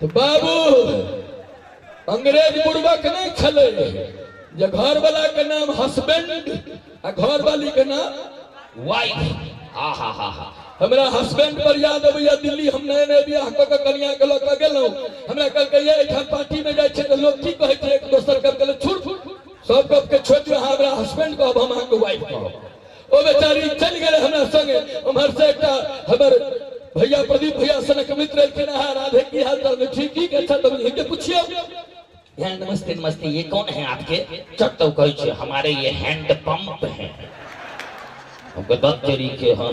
तो बाबू अंग्रेज बुर्बक नहीं छले जे घर वाला के नाम हस्बैंड आ घर वाली के नाम वाइफ। हा हा हा हा हमरा हस्बैंड पर याद अबैया दिल्ली हम नए नए बियाह क के कन्या के ल के गेलौ। हमरा कहल के ये एठाम पार्टी में जाय छै त लोग की कहै छै एक दोसर के कहले छुर सब कब के छोड़ दियो हमरा हस्बैंड कहब हम अहाँ के वाइफ कहब। ओ बेचारी चल गेले हमरा संगे उम्हर से एकटा हमर भैया प्रदीप भैया सनक मित्र के ना राधे की हाल चाल में ठीक ठीक अच्छा तुम इनके पूछियो। यार नमस्ते नमस्ते, ये कौन है आपके? चट तो कहे छे हमारे ये हैंड पंप है। हमके दत तरीके हां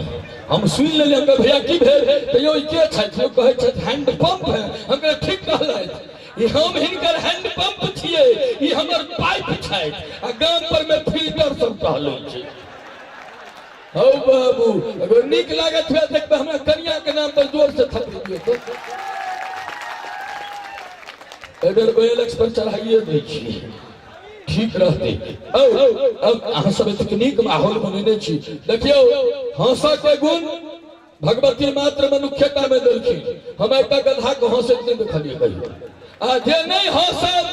हम सुन लेले हमके भैया की भेल त यो के छै जो कहे छै हैंड पंप है। हमके ठीक कहलै ई हम हिनकर हैंड पंप छिए ई हमर पाइप छै आ गांव पर में फिल्टर सब कहलै छै। हौ बाबू अगर निक लागत है देखबे हमरा कन्या के नाम पर जोर से थपड़ी दियो तो अगर ओएलएक्स पर चढ़ाइए दै छी ठीक रहते। अब अहाँ सब तकनीक माहौल बनेने छी देखियो हंसा के गुण भगवती मात्र मनुष्यता में देलखिन। हम एकटा गधा को हंसैत नहीं देखलिए कहियो आ जे नहीं हंसब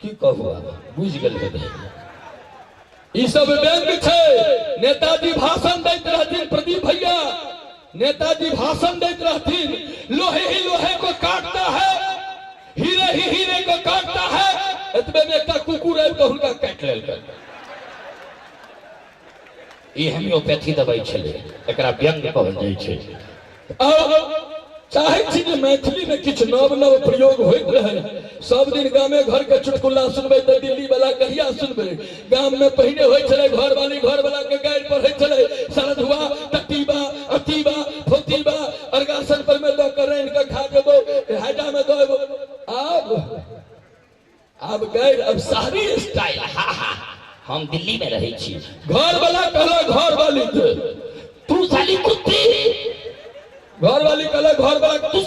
की कहू बुझ गेल हेतै। ई सब व्यंग छै। नेताजी भाषण दैत रहथिन प्रदीप भैया नेताजी भाषण दैत रहथिन लोहे ही लोहे को काटता है हीरे ही हीरे को काटता है। एतबे में एकटा कुकुर आबि के हुनका काटि लेलकै। ई होम्योपैथी दवाई छले एकरा व्यंग कहल जाइ छै। चाहे छी जे मैथिली में किछ नव नव प्रयोग होइत रहे। सब दिन गामे घर के चुटकुला सुनबे तो दिल्ली वाला कहिया सुनबे। गाम में पहले होय छले घर वाला के गाइड पढ़े छले सरधुआ टटीबा अतीबा फोतीबा अर्गासन पर में दो कर रेन के खा देबो हाजा में दो अब गाइड अब शहरी स्टाइल। हा हा हम दिल्ली में रहे छी। घर वाला कहला घर वाली तू साली कुत्ती घर वाली कहला घर वाला तू